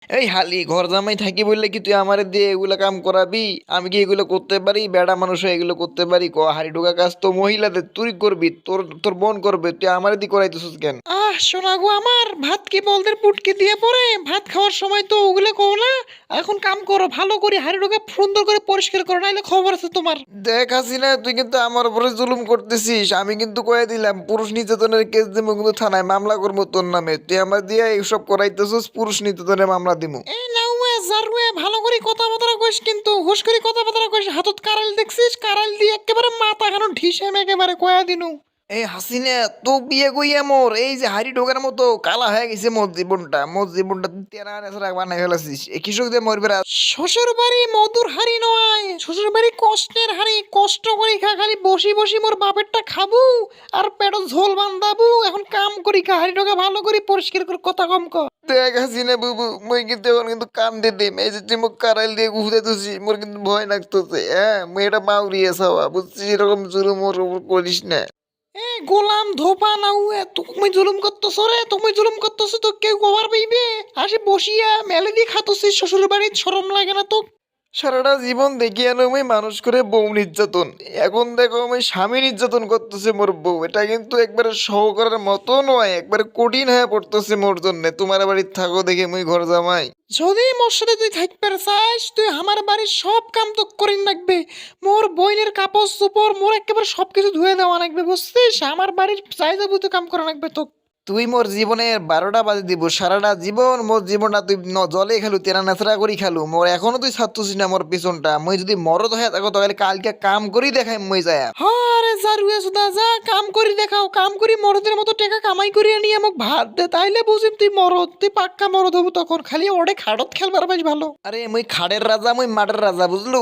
এই হালি ঘর জামাই থাকি বললে কি তুই আমারে দিয়ে এগুলো কাম করাবি? আমি কি এগুলো করতে পারি? বেড়া মানুষ হয়ে এগুলো করতে পারি? হাড়ি ঢোকা কাজ তো মহিলাদের, তুই করবি, তোর তোর বোন করবে, তুই আমারে দিয়ে করাইতেছিস কেন? শোনা গো আমার ভাত কি বলদের পুটকি দিয়ে পড়ে ভাত খাওয়ার সময় তো ওগুলো কও না। এখন কাম করো, ভালো করে হাড়ি ঢোকা সুন্দর করে পরিষ্কার করো, নাইলে খবর আছে তোমার। দেখ হাসিনা, তুই কিন্তু আমার উপরে জুলুম করতেছিস। আমি কিন্তু কয়ে দিলাম পুরুষ নির্যাতনের কেস দিবো, কিন্তু থানায় মামলা করবো তোর নামে। তুই আমার দিয়ে এইসব করাইতেছিস, পুরুষ নির্যাতনের মামলা দিবো। এই নাউয়ে জারুয়ে ভালো করে কথাবার্তা কইস, কিন্তু হুশ করে কথাবার্তা কইস। হাতত কারাল দেখছিস, কারাল দিয়ে একেবারে মাথা খানো ঢিসেম একেবারে কয়া দিনু। এই হাসিনা, তো বিয়ে কইয়া মোর এই যে হাড়ি ঢোকার মতো কালা হয়ে গেছে মোর জীবনটা তুই তেনা নেছরা বানাই ফেলাছিস। এই কৃষক দিয়ে মরবে না। শ্বশুর বাড়ি মধুর হাড়ি নয়, শ্বশুর বাড়ি কষ্টের হাড়ি। কষ্ট করে খা, খালি বসি বসি মোর বাপেরটা খাবো আর পেটত ঝোল বান্ধাবো। এখন কাম করি খা, হাড়ি ঢোকা ভালো করে পরিষ্কার করে কথা কম কর। দেখ হাসিনা বুবু, মুই কিন্তু এখন কিন্তু কাম দিয়ে দিম। এই যে তুই মুখ কারাইল দিয়ে গুহুতে তুছি, মোর কিন্তু ভয় লাগতেছে। হ্যাঁ, মুই এটা মাউরিয়ে ছাওয়া, বুঝছিস? এরকম জুলুম মোর উপর করিস না। এ গোলাম ধোপা নাউয়ে, তুমি জুলুম করতেছ রে, তুমি জুলুম করতেছ তো কেউ কবার পাইবে? আসে বসিয়া মেলে দিয়ে খাতছিস শ্বশুর বাড়ির, শরম লাগে না তো? সারাটা জীবন দেখি আনো আমি মানুষ করে বউ নির্যাতন, এখন দেখো আমি স্বামী নির্যাতন করতেছে মোর বউ। এটা কিন্তু একবারে সহ করার মতো নয়, একবারে কঠিন হয়ে পড়তেছে মোর জন্য। তোমার বাড়ির থাকো দেখে মুই ঘর জামাই। যদি মোর সাথে তুই থাকতে চাস, তুই আমার বাড়ির সব কাম তো করিন লাগবে। মোর বইনের কাপড় চোপড় মোর একেবারে সবকিছু ধুয়ে দেওয়া লাগবে, বুঝছিস? আমার বাড়ির চাই যাবো তো কাম করা লাগবে তো। তুই মোর জীবনের 12টা বাজে দিব। সারাটা জীবন মোর জীবনটা তুই জলে খেলু, তেরা নেচড়া করি খেলু। মোর এখনো তুই ছাড়তুছিস না মোর পিছনটা। মুই যদি মরদ হয়ে থাকো তাহলে কালকে কাম করি দেখাই মুই যায়। আরে জারুয়ে সুদা যা, কাম করি দেখাও। কাম করি মরদের মতো টাকা কামাই করি নিয়ে আমাকে ভাত দে, তাইলে বুঝিম তুই মরদ। তুই পাক্কা মরদ হবো তখন। খালি ওরে খাড়ত খেলবার বেশ ভালো। আরে মুই খাড়ের রাজা, মুই মাঠের রাজা, বুঝলু?